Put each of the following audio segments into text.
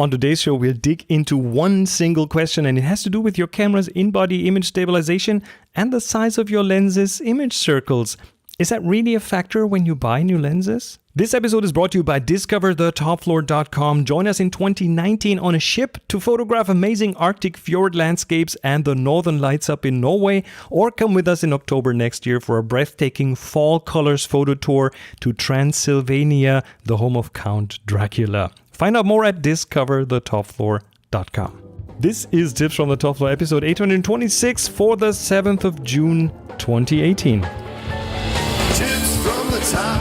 On today's show, we'll dig into one single question, and it has to do with your camera's in-body image stabilization and the size of your lens's image circles. Is that really a factor when you buy new lenses? This episode is brought to you by DiscoverTheTopFloor.com. Join us in 2019 on a ship to photograph amazing Arctic fjord landscapes and the northern lights up in Norway, or come with us in October next year for a breathtaking fall colors photo tour to Transylvania, the home of Count Dracula. Find out more at DiscoverTheTopFloor.com. This is Tips from the Top Floor, episode 826 for the 7th of June, 2018. Tips from the top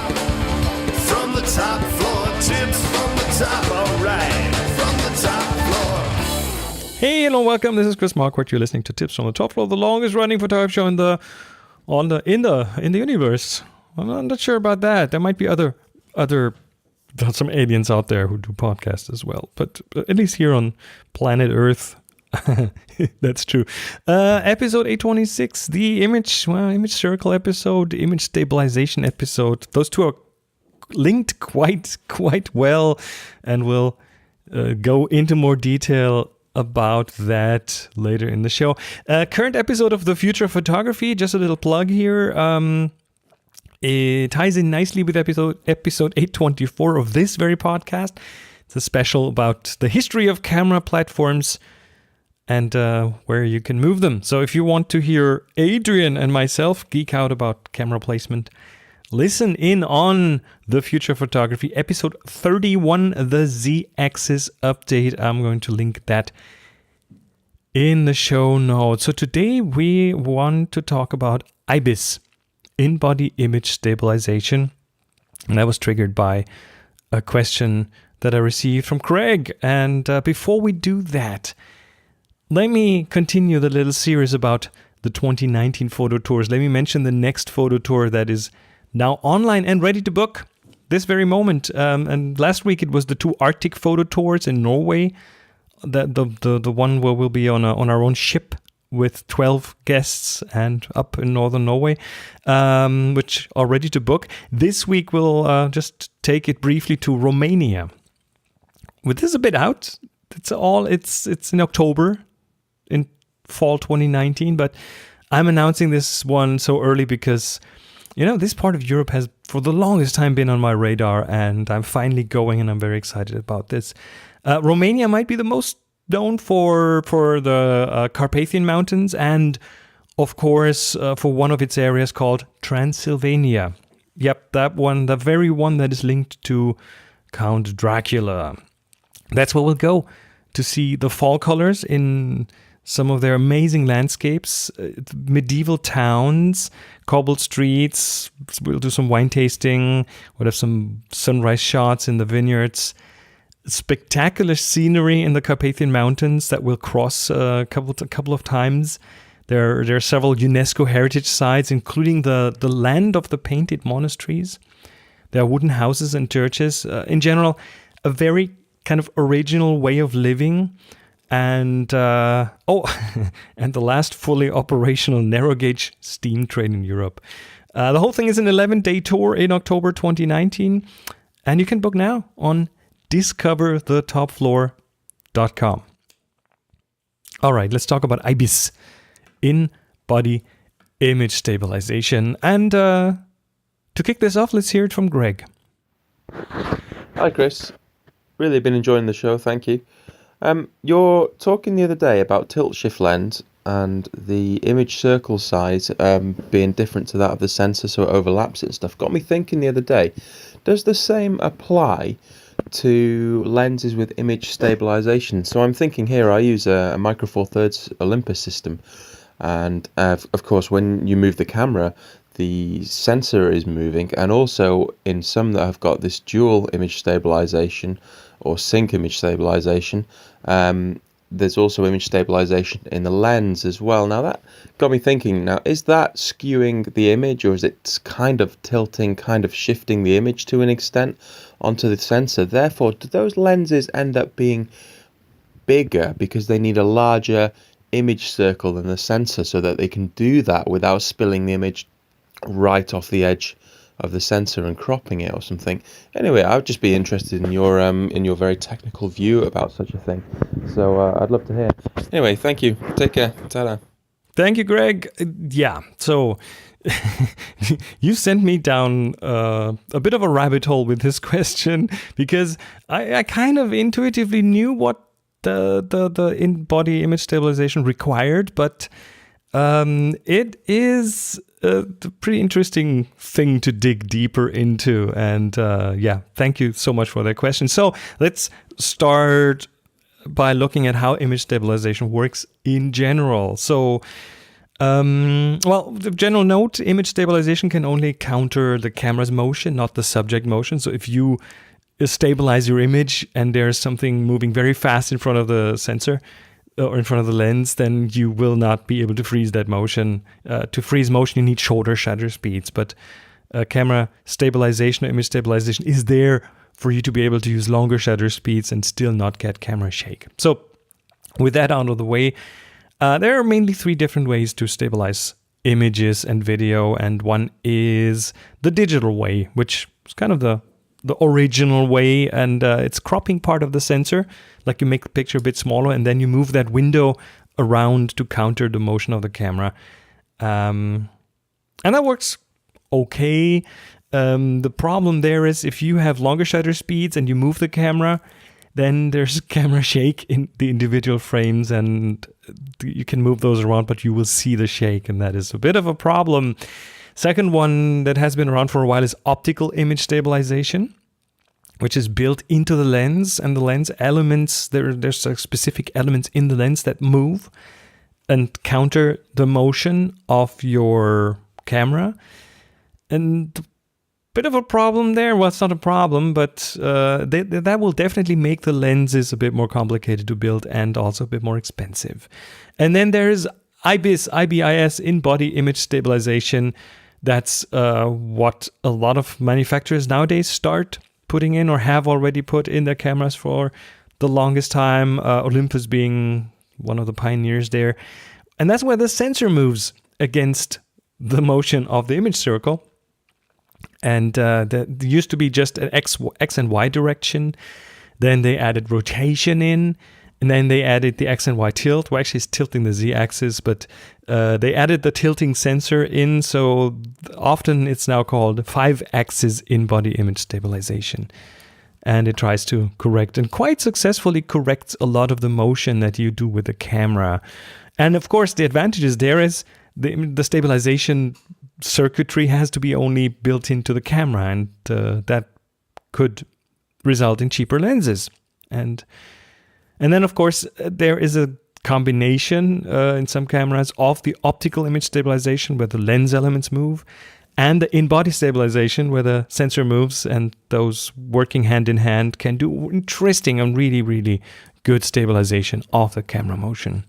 floor, tips from the top, alright, from the top floor. Hey, hello, welcome. This is Chris Marquardt. You're listening to Tips from the Top Floor, the longest running photography show in the universe. I'm not sure about that. There might be other some aliens out there who do podcasts as well, but at least here on planet Earth. That's true. Episode 826, the image circle episode, image stabilization episode. Those two are linked quite well, and we'll go into more detail about that later in the show. Current episode of The Future of Photography, just a little plug here. It ties in nicely with episode 824 of this very podcast. It's a special about the history of camera platforms and where you can move them. So if you want to hear Adrian and myself geek out about camera placement, listen in on The Future of Photography, episode 31, the Z-Axis update. I'm going to link that in the show notes. So today we want to talk about IBIS, in-body image stabilization. And that was triggered by a question that I received from Craig. And before we do that, let me continue the little series about the 2019 photo tours. Let me mention the next photo tour that is now online and ready to book this very moment. And last week it was the 2 Arctic photo tours in Norway. The one where we'll be on our own ship with 12 guests and up in northern Norway, which are ready to book. This week we'll just take it briefly to Romania. With this a bit out, it's in October, in fall 2019, but I'm announcing this one so early because, you know, this part of Europe has for the longest time been on my radar, and I'm finally going, and I'm very excited about this. Romania might be the most known for the Carpathian Mountains, and of course for one of its areas called Transylvania. Yep, that one, the very one that is linked to Count Dracula. That's where we'll go to see the fall colors in some of their amazing landscapes, medieval towns, cobbled streets. We'll do some wine tasting. We'll have some sunrise shots in the vineyards. Spectacular scenery in the Carpathian Mountains that we'll cross a couple of times. There are several UNESCO heritage sites, including the land of the painted monasteries. There are wooden houses and churches. In general, a very kind of original way of living. And and the last fully operational narrow gauge steam train in Europe. The whole thing is an 11-day tour in October 2019, and you can book now on DiscoverTheTopFloor.com. All right, let's talk about IBIS, in-body image stabilization. And to kick this off, let's hear it from Greg. Hi, Chris. Really been enjoying the show, thank you. You're talking the other day about tilt shift lens and the image circle size being different to that of the sensor, so it overlaps it and stuff. Got me thinking the other day, does the same apply to lenses with image stabilization? So I'm thinking here, I use a Micro Four Thirds Olympus system, and of course when you move the camera, the sensor is moving, and also in some that have got this dual image stabilization or sync image stabilization, there's also image stabilization in the lens as well. Now that got me thinking, now is that skewing the image, or is it kind of tilting, kind of shifting the image to an extent onto the sensor? Therefore, do those lenses end up being bigger because they need a larger image circle than the sensor so that they can do that without spilling the image right off the edge of the sensor and cropping it or something. Anyway, I would just be interested in your very technical view about such a thing. So I'd love to hear. Anyway, thank you. Take care. Ta-da. Thank you, Greg. Yeah, so you sent me down a bit of a rabbit hole with this question, because I kind of intuitively knew what the in-body image stabilization required, but it is a pretty interesting thing to dig deeper into. And yeah, thank you so much for that question. So let's start by looking at how image stabilization works in general. So, well, the general note, image stabilization can only counter the camera's motion, not the subject motion. So if you stabilize your image and there's something moving very fast in front of the sensor or in front of the lens, then you will not be able to freeze that motion. To freeze motion, you need shorter shutter speeds, but camera stabilization or image stabilization is there for you to be able to use longer shutter speeds and still not get camera shake. So with that out of the way, there are mainly three different ways to stabilize images and video, and one is the digital way, which is kind of the original way, and it's cropping part of the sensor, like you make the picture a bit smaller and then you move that window around to counter the motion of the camera. And that works okay. The problem there is if you have longer shutter speeds and you move the camera, then there's camera shake in the individual frames, and you can move those around, but you will see the shake, and that is a bit of a problem. Second one that has been around for a while is optical image stabilization, which is built into the lens, and the lens elements, there's specific elements in the lens that move and counter the motion of your camera. And bit of a problem there. Well, it's not a problem, but that will definitely make the lenses a bit more complicated to build and also a bit more expensive. And then there is IBIS, in-body image stabilization. That's what a lot of manufacturers nowadays start putting in or have already put in their cameras for the longest time, Olympus being one of the pioneers there. And that's where the sensor moves against the motion of the image circle. And there used to be just an X and Y direction. Then they added rotation in, and then they added the X and Y tilt. Well, actually, it's tilting the Z axis, but they added the tilting sensor in. So often it's now called 5-axis in-body image stabilization. And it tries to correct and quite successfully corrects a lot of the motion that you do with the camera. And of course, the advantages there is the stabilization circuitry has to be only built into the camera, and that could result in cheaper lenses. And then, of course, there is a combination in some cameras of the optical image stabilization, where the lens elements move, and the in-body stabilization, where the sensor moves, and those working hand in hand can do interesting and really, really good stabilization of the camera motion.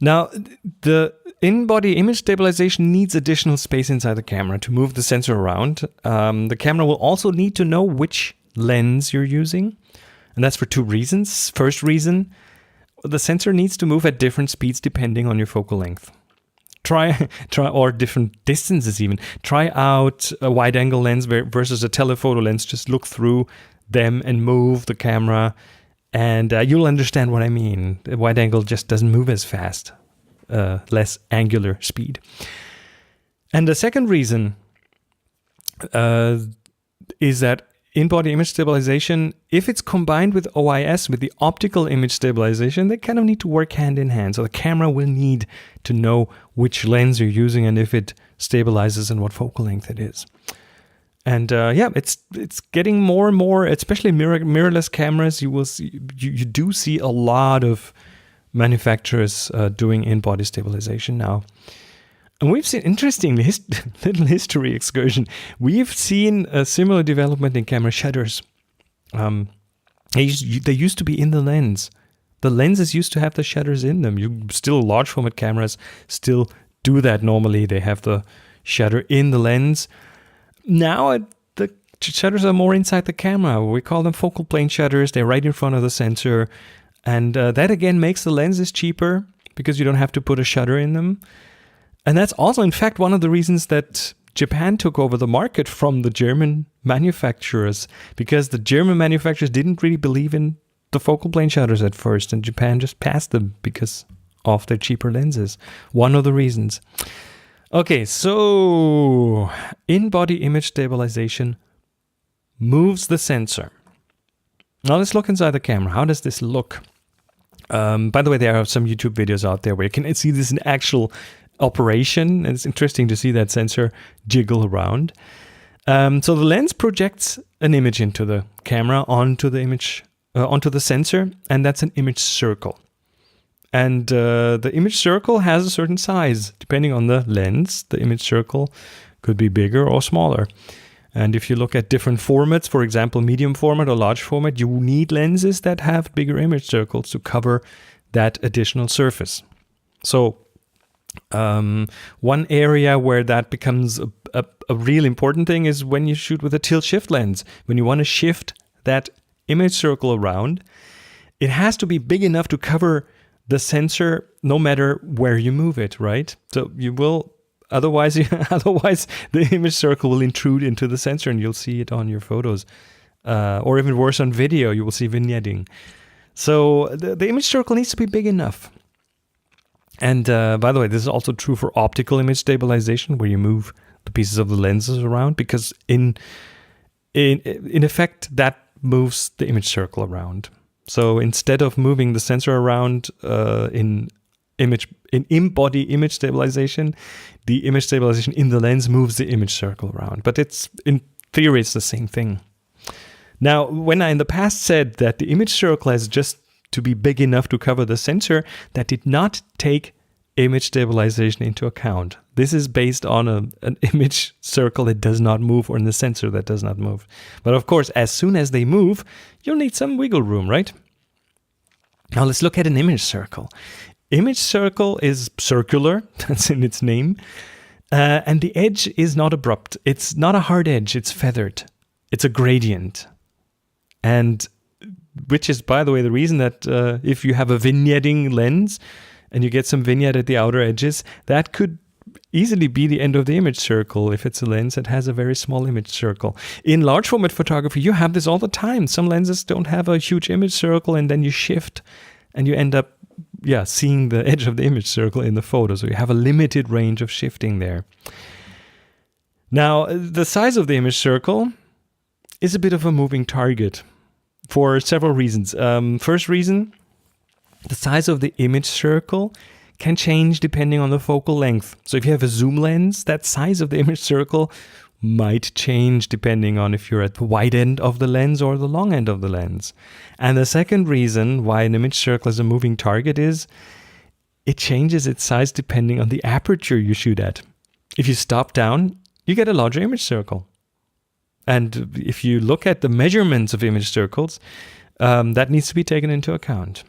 Now, the in-body image stabilization needs additional space inside the camera to move the sensor around. The camera will also need to know which lens you're using, and that's for two reasons. First reason, the sensor needs to move at different speeds depending on your focal length. Try or different distances even. Try out a wide-angle lens versus a telephoto lens. Just look through them and move the camera, and you'll understand what I mean. A wide angle just doesn't move as fast, less angular speed. And the second reason is that in-body image stabilization, if it's combined with OIS, with the optical image stabilization, they kind of need to work hand in hand. So the camera will need to know which lens you're using and if it stabilizes and what focal length it is. And yeah, it's getting more and more, especially mirrorless cameras. You do see a lot of manufacturers doing in-body stabilization now. And we've seen, interestingly, little history excursion. We've seen a similar development in camera shutters. They used to be in the lens. The lenses used to have the shutters in them. Still, large format cameras still do that normally. They have the shutter in the lens. Now the shutters are more inside the camera. We call them focal plane shutters. They're right in front of the sensor. And that again makes the lenses cheaper because you don't have to put a shutter in them. And that's also, in fact, one of the reasons that Japan took over the market from the German manufacturers because the German manufacturers didn't really believe in the focal plane shutters at first, and Japan just passed them because of their cheaper lenses. One of the reasons. Okay, so in-body image stabilization moves the sensor. Now let's look inside the camera. How does this look? By the way, there are some YouTube videos out there where you can see this in actual operation. And it's interesting to see that sensor jiggle around. So the lens projects an image into the camera onto the sensor, and that's an image circle. And the image circle has a certain size. Depending on the lens, the image circle could be bigger or smaller. And if you look at different formats, for example, medium format or large format, you need lenses that have bigger image circles to cover that additional surface. So one area where that becomes a real important thing is when you shoot with a tilt shift lens. When you want to shift that image circle around, it has to be big enough to cover the sensor no matter where you move it, right? So you will, otherwise the image circle will intrude into the sensor and you'll see it on your photos. Or even worse, on video, you will see vignetting. So the image circle needs to be big enough. And by the way, this is also true for optical image stabilization, where you move the pieces of the lenses around, because in effect, that moves the image circle around. So instead of moving the sensor around in in-body image stabilization, the image stabilization in the lens moves the image circle around. But in theory, it's the same thing. Now, when I in the past said that the image circle has just to be big enough to cover the sensor, that did not take image stabilization into account. This is based on an image circle that does not move, or in the sensor that does not move. But of course, as soon as they move, you'll need some wiggle room, right? Now let's look at an image circle. Image circle is circular, that's in its name, and the edge is not abrupt. It's not a hard edge, it's feathered. It's a gradient. And which is, by the way, the reason that if you have a vignetting lens and you get some vignette at the outer edges, that could easily be the end of the image circle if it's a lens that has a very small image circle. In large format photography, you have this all the time. Some lenses don't have a huge image circle, and then you shift and you end up seeing the edge of the image circle in the photo. So you have a limited range of shifting there. Now, the size of the image circle is a bit of a moving target for several reasons. First reason, the size of the image circle can change depending on the focal length. So if you have a zoom lens, that size of the image circle might change depending on if you're at the wide end of the lens or the long end of the lens. And the second reason why an image circle is a moving target is it changes its size depending on the aperture you shoot at. If you stop down, you get a larger image circle. And if you look at the measurements of image circles, that needs to be taken into account.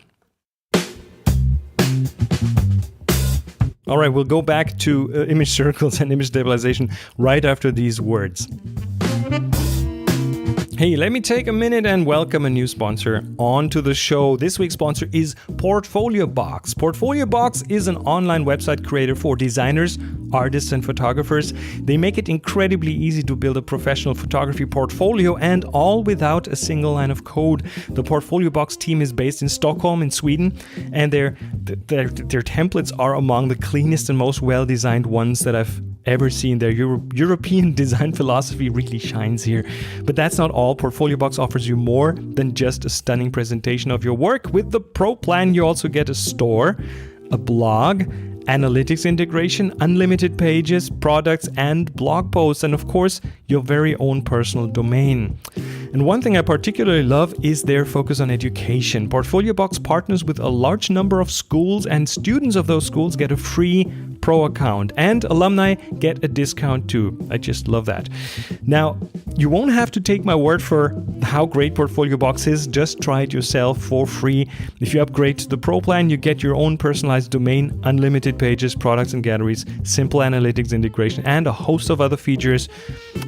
All right, we'll go back to image circles and image stabilization right after these words. Hey, let me take a minute and welcome a new sponsor onto the show. This week's sponsor is Portfolio Box. Portfolio Box is an online website creator for designers, artists, and photographers. They make it incredibly easy to build a professional photography portfolio, and all without a single line of code. The Portfolio Box team is based in Stockholm in Sweden, and their templates are among the cleanest and most well-designed ones that I've ever seen. Their European design philosophy really shines here. But that's not all. Portfolio Box offers you more than just a stunning presentation of your work. With the Pro plan, you also get a store, a blog, analytics integration, unlimited pages, products, and blog posts, and of course, your very own personal domain. And one thing I particularly love is their focus on education. Portfolio Box partners with a large number of schools, and students of those schools get a free Pro account, and alumni get a discount too. I just love that. Now, you won't have to take my word for how great Portfolio Box is. Just try it yourself for free. If you upgrade to the Pro plan, you get your own personalized domain, unlimited pages, products and galleries, simple analytics integration, and a host of other features.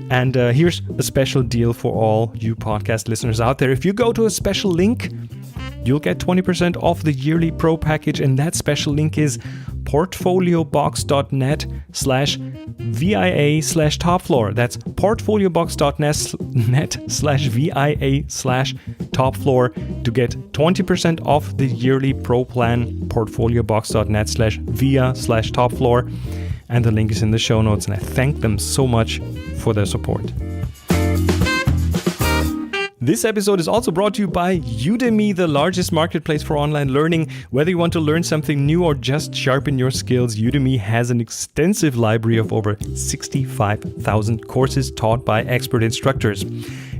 And here's a special deal for all you podcast listeners out there. If you go to a special link, you'll get 20% off the yearly Pro package, and that special link is portfoliobox.net/VIA/top floor. That's portfoliobox.net/VIA/top floor to get 20% off the yearly pro plan. portfoliobox.net/VIA/top floor. And the link is in the show notes, and I thank them so much for their support. This episode is also brought to you by Udemy, the largest marketplace for online learning. Whether you want to learn something new or just sharpen your skills, Udemy has an extensive library of over 65,000 courses taught by expert instructors.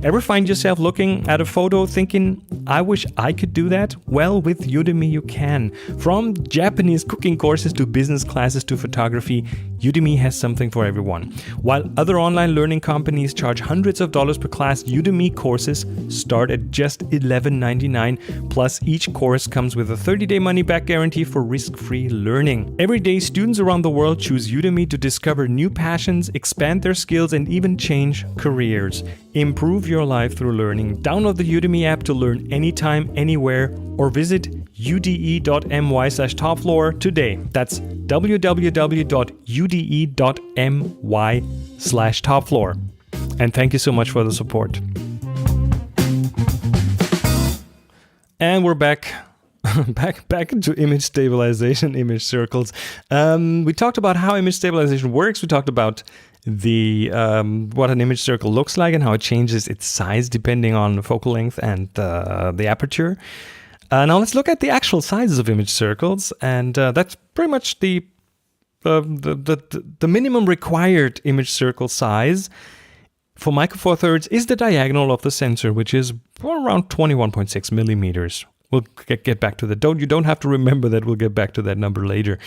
Ever find yourself looking at a photo thinking, I wish I could do that? Well, with Udemy you can. From Japanese cooking courses to business classes to photography, Udemy has something for everyone. While other online learning companies charge hundreds of dollars per class, Udemy courses start at just $11.99. Plus, each course comes with a 30-day money-back guarantee for risk-free learning. Every day, students around the world choose Udemy to discover new passions, expand their skills, and even change careers. Improve your life through learning. Download the Udemy app to learn anytime, anywhere, or visit ude.my/topfloor today. That's www.ude.my/topfloor. And thank you so much for the support. And we're back. back into image stabilization, image circles. We talked about how image stabilization works. We talked about the what an image circle looks like and how it changes its size depending on the focal length and the aperture. Now let's look at the actual sizes of image circles, and that's pretty much the minimum required image circle size for Micro Four Thirds is the diagonal of the sensor, which is around 21.6 millimeters. We'll get back to that. You don't have to remember that. We'll get back to that number later.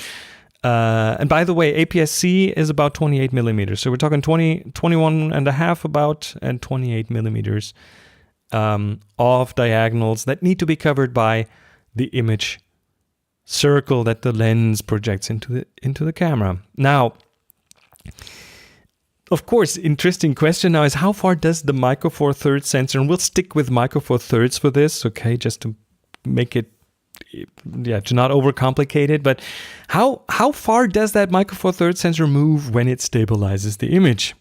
And by the way, APS-C is about 28 millimeters. So we're talking 21 and a half about, and 28 millimeters of diagonals that need to be covered by the image circle that the lens projects into the camera. Now, of course, interesting question now is how far does the Micro Four Thirds sensor, and we'll stick with Micro Four Thirds for this, okay, just to make it, to not overcomplicate it, but how far does that Micro Four Thirds sensor move when it stabilizes the image?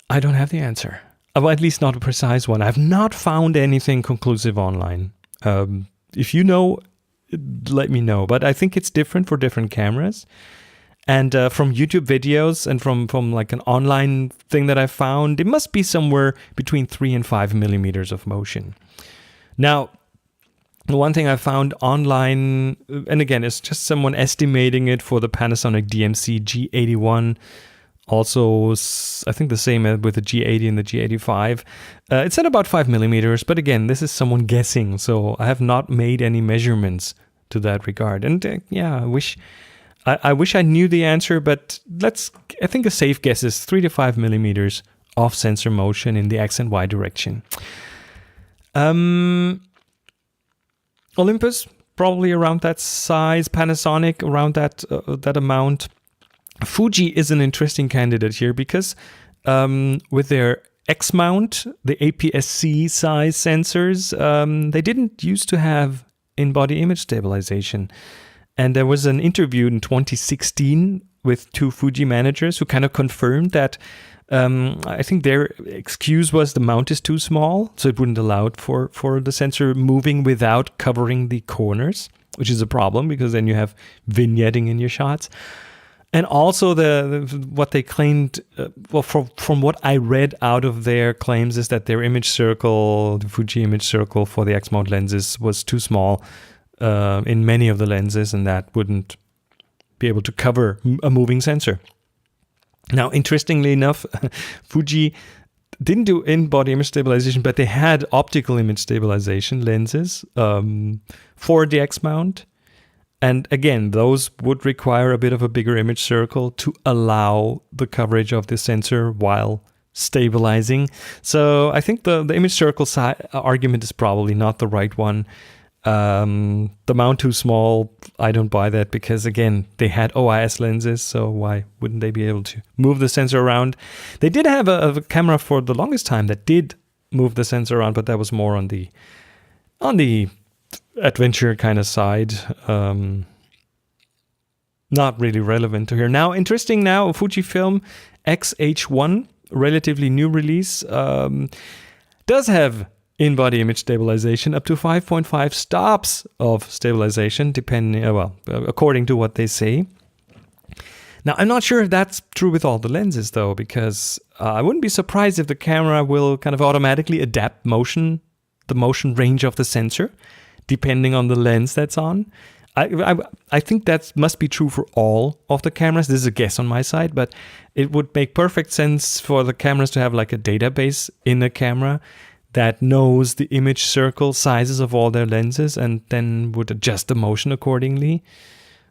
I don't have the answer. Well, at least not a precise one. I've not found anything conclusive online. If you know, let me know. But I think it's different for different cameras. And from YouTube videos and from like an online thing that I found, it must be somewhere between 3 and 5 millimeters of motion. Now, the one thing I found online, and again, it's just someone estimating it for the Panasonic DMC G81. Also, I think the same with the G80 and the G85. It's at about 5 millimeters, but again, this is someone guessing, so I have not made any measurements to that regard. And I wish I knew the answer, but I think a safe guess is 3 to 5 millimeters of sensor motion in the X and Y direction. Olympus, probably around that size. Panasonic, around that amount. Fuji is an interesting candidate here because with their X mount, the APS-C size sensors, they didn't used to have in-body image stabilization. And there was an interview in 2016 with two Fuji managers who kind of confirmed that I think their excuse was the mount is too small, so it wouldn't allow it for the sensor moving without covering the corners, which is a problem because then you have vignetting in your shots. And also what they claimed, from what I read out of their claims, is that their image circle, the Fuji image circle for the X-mount lenses was too small in many of the lenses, and that wouldn't be able to cover a moving sensor. Now, interestingly enough, Fuji didn't do in-body image stabilization, but they had optical image stabilization lenses for the X-mount. And again, those would require a bit of a bigger image circle to allow the coverage of the sensor while stabilizing. So I think the image circle argument is probably not the right one. The mount too small, I don't buy that because, again, they had OIS lenses, so why wouldn't they be able to move the sensor around? They did have a camera for the longest time that did move the sensor around, but that was more on the adventure kind of side. not really relevant to here. Now, interesting now, Fujifilm X-H1, relatively new release, does have in-body image stabilization up to 5.5 stops of stabilization, depending, according to what they say. Now, I'm not sure if that's true with all the lenses, though, because I wouldn't be surprised if the camera will kind of automatically adapt the motion range of the sensor, depending on the lens that's on. I think that must be true for all of the cameras. This is a guess on my side, but it would make perfect sense for the cameras to have like a database in the camera that knows the image circle sizes of all their lenses and then would adjust the motion accordingly.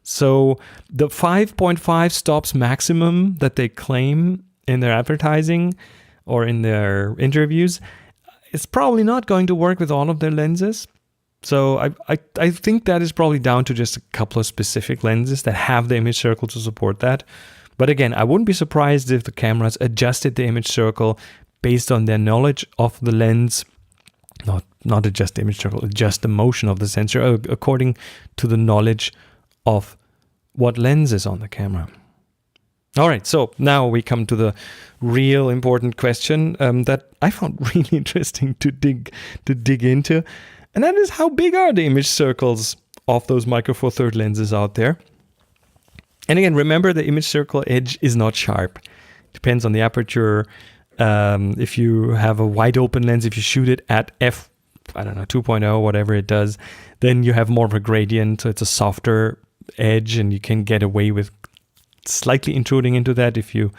So the 5.5 stops maximum that they claim in their advertising or in their interviews is probably not going to work with all of their lenses. So I think that is probably down to just a couple of specific lenses that have the image circle to support that. But again, I wouldn't be surprised if the cameras adjusted the image circle based on their knowledge of the lens, not adjust the image circle, adjust the motion of the sensor according to the knowledge of what lens is on the camera. All right, so now we come to the real important question that I found really interesting to dig into, and that is, how big are the image circles of those Micro Four Thirds lenses out there? And again, remember, the image circle edge is not sharp. Depends on the aperture. If you have a wide open lens, if you shoot it at f, 2.0, whatever it does, then you have more of a gradient. So it's a softer edge, and you can get away with slightly intruding into that if you're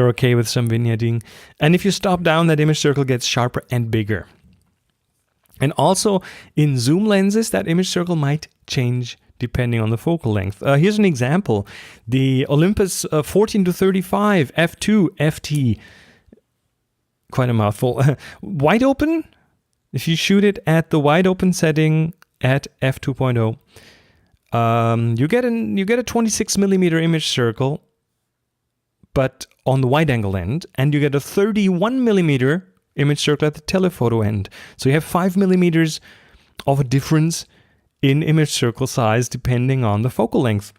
okay with some vignetting. And if you stop down, that image circle gets sharper and bigger. And also in zoom lenses, that image circle might change depending on the focal length. Here's an example. The Olympus 14-35 f2 ft, quite a mouthful, wide open. If you shoot it at the wide open setting at f2.0, you get a 26 millimeter image circle, but on the wide angle end, and you get a 31 millimeter image circle at the telephoto end. So you have 5 millimeters of a difference in image circle size depending on the focal length.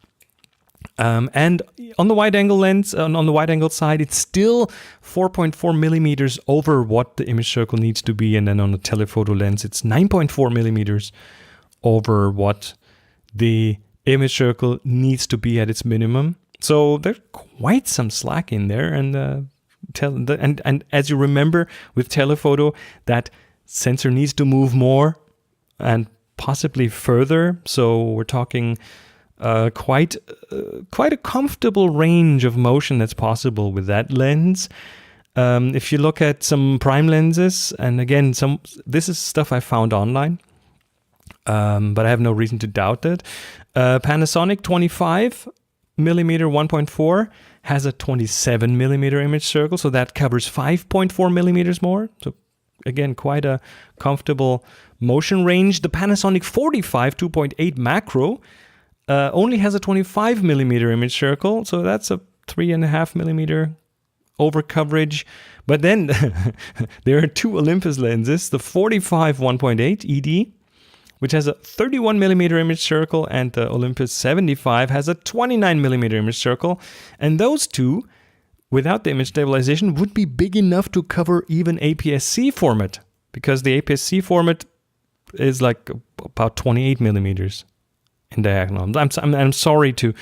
And on the wide angle lens, on the wide angle side, it's still 4.4 millimeters over what the image circle needs to be. And then on the telephoto lens, it's 9.4 millimeters over what the image circle needs to be at its minimum. So there's quite some slack in there. And as you remember with telephoto, that sensor needs to move more and possibly further. So we're talking quite a comfortable range of motion that's possible with that lens. If you look at some prime lenses, and again, this is stuff I found online, but I have no reason to doubt that. Panasonic 25 millimeter 1.4 has a 27 millimeter image circle, so that covers 5.4 millimeters more. So again, quite a comfortable motion range. The Panasonic 45 2.8 macro only has a 25 millimeter image circle, so that's a 3.5 millimeter over coverage. But then there are two Olympus lenses, the 45 1.8 ED, which has a 31 millimeter image circle, and the Olympus 75 has a 29 millimeter image circle. And those two, without the image stabilization, would be big enough to cover even APS-C format, because the APS-C format is like about 28 millimeters in diagonal. I'm sorry to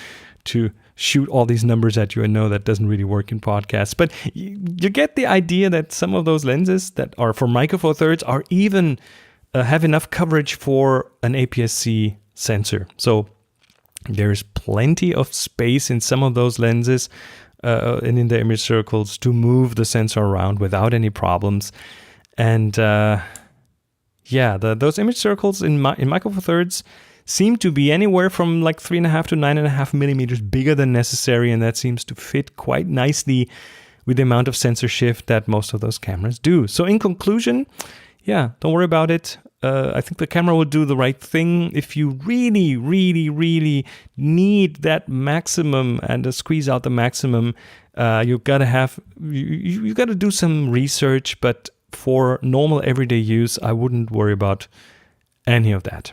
shoot all these numbers at you. I know that doesn't really work in podcasts, but you get the idea that some of those lenses that are for Micro Four Thirds are even have enough coverage for an APS-C sensor. So there's plenty of space in some of those lenses and in the image circles to move the sensor around without any problems. And those image circles in Micro Four Thirds seem to be anywhere from like 3.5 to 9.5 millimeters bigger than necessary, and that seems to fit quite nicely with the amount of sensor shift that most of those cameras do. So in conclusion, don't worry about it. I think the camera will do the right thing. If you really, really, really need that maximum and to squeeze out the maximum, you gotta do some research. But for normal everyday use, I wouldn't worry about any of that.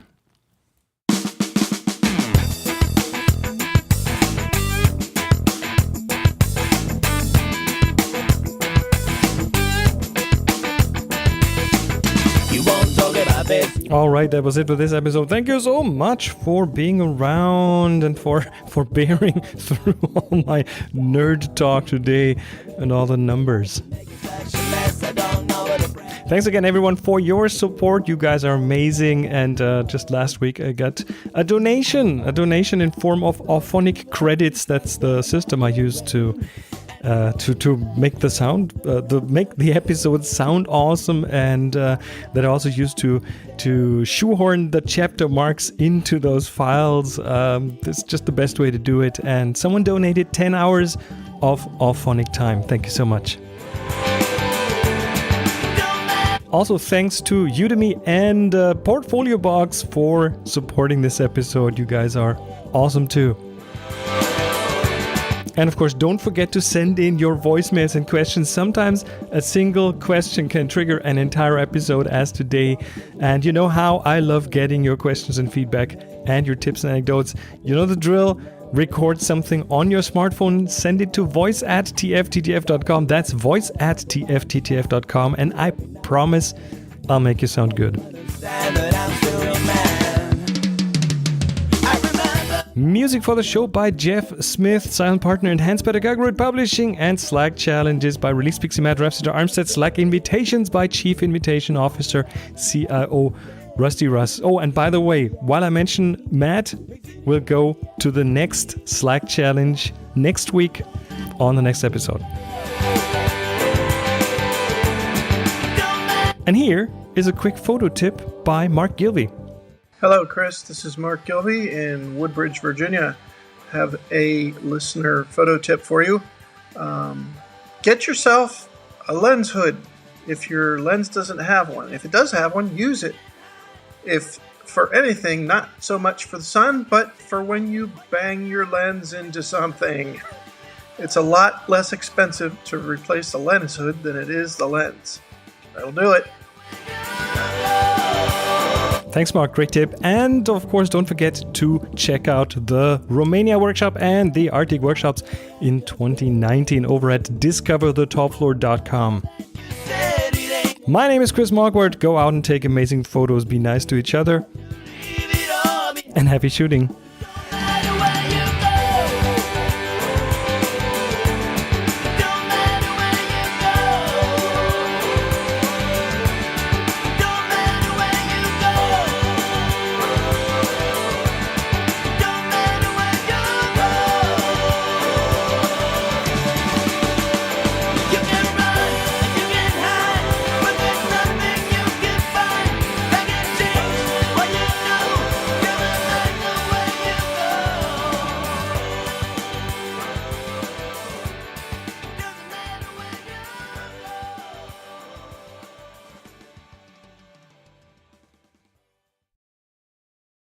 All right, that was it for this episode. Thank you so much for being around and for bearing through all my nerd talk today and all the numbers. Thanks again, everyone, for your support. You guys are amazing. And just last week, I got a donation in form of Auphonic credits. That's the system I use to make the sound, make the episodes sound awesome, and that I also used to shoehorn the chapter marks into those files. It's just the best way to do it. And someone donated 10 hours of Auphonic time. Thank you so much. Also, thanks to Udemy and Portfolio Box for supporting this episode. You guys are awesome too. And of course, don't forget to send in your voicemails and questions. Sometimes a single question can trigger an entire episode, as today. And you know how I love getting your questions and feedback and your tips and anecdotes. You know the drill. Record something on your smartphone, send it to voice@tfttf.com. That's voice@tfttf.com, and I promise I'll make you sound good. Music for the show by Jeff Smith, silent partner and Hans Peter Gagrud Publishing, and Slack challenges by Release Pixie Matt Rhapsody Armstead. Slack invitations by Chief Invitation Officer CIO Rusty Russ. Oh, and by the way, while I mention Matt, we'll go to the next Slack challenge next week on the next episode. And here is a quick photo tip by Mark Gilvey. Hello, Chris. This is Mark Gilvey in Woodbridge, Virginia. I have a listener photo tip for you. Get yourself a lens hood if your lens doesn't have one. If it does have one, use it. If for anything, not so much for the sun, but for when you bang your lens into something. It's a lot less expensive to replace the lens hood than it is the lens. That'll do it. Thanks, Mark. Great tip. And of course, don't forget to check out the Romania workshop and the Arctic workshops in 2019 over at discoverthetopfloor.com. My name is Chris Marquardt. Go out and take amazing photos. Be nice to each other. And happy shooting.